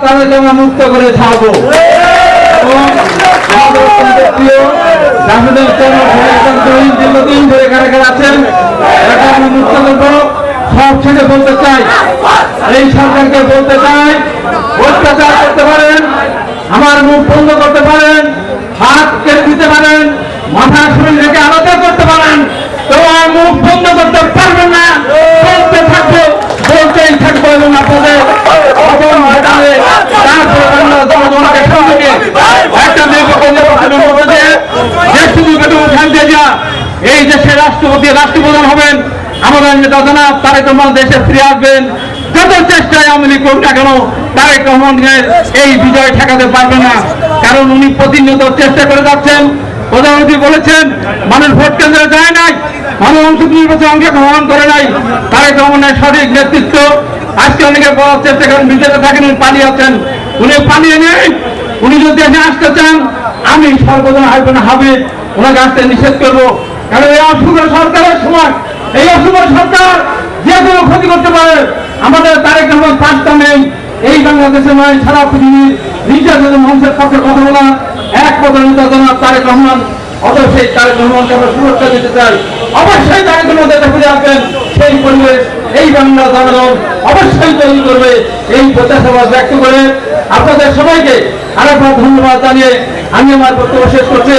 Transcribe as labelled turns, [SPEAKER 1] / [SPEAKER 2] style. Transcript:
[SPEAKER 1] তাদেরকে আমরা মুক্ত করে ছাড়বো। এবং আমাদের অত্যন্ত প্রিয় জাহিদুল দীর্ঘদিন ধরে কারাগারে আছেন, তাকে আমরা মুক্ত করবো। সব ছেড়ে বলতে চাই, এই সরকারকে বলতে চাই, অত্যাচার করতে পারেন, আমার মুখ বন্ধ করতে পারেন, হাত কেটে দিতে পারেন, মাথা শরীর রেখে আলাদা করতে পারেন, তোমার মুখ বন্ধ করতে পারবেন না। বলতে থাকবো, বলতেই থাকবো এবং আপনাদের অবন ঘটালে তারপরে বাংলা জনগণকে সঙ্গে একটা এই দেশের রাষ্ট্রপতি রাষ্ট্রপ্রধান হবেন আমাদের নেতা জনাব তারেক রহমান দেশে ফিরে আসবেন। যত চেষ্টায় আওয়ামী লীগ করুক না কেন তারেক রহমানের এই বিজয় ঠেকাতে পারবে না, কারণ উনি প্রতিনিয়ত চেষ্টা করে যাচ্ছেন। প্রধানমন্ত্রী বলেছেন মানুষ ভোট কেন্দ্রে যায় নাই, মানুষ নির্বাচনে অংশগ্রহণ করে নাই। তারেক রহমানের সঠিক নেতৃত্ব আজকে অনেকে বলার চেষ্টা করেন বিজেপি থাকেন, উনি পালিয়ে আছেন, উনি পালিয়ে নেই। উনি যদি দেশে আসতে চান আমি সর্বজন হবে ওনাকে আসতে নিষেধ করবো, কারণ এই অশুভ সরকারের সময় এই অশুভ সরকার যে কোনো ক্ষতি করতে পারে। আমাদের তারেক রহমান পাঁচটা নেই, এই বাংলাদেশের নয় সারা পৃথিবীর নির্যাতিত মানুষের পক্ষে কথা বলা একমাত্র নেতা জনাব তারেক রহমান। অবশ্যই তারেক রহমানকে আমরা সুরক্ষা দিতে চাই, অবশ্যই তারেক রহমান দেশে ফিরে আসবেন। সেই পরিবেশ এই বাংলা জনগণ অবশ্যই তৈরি করবে, এই প্রত্যাশা ব্যক্ত করে আপনাদের সবাইকে আরেকবার ধন্যবাদ জানিয়ে আমি আমার বক্তব্য শেষ করছি।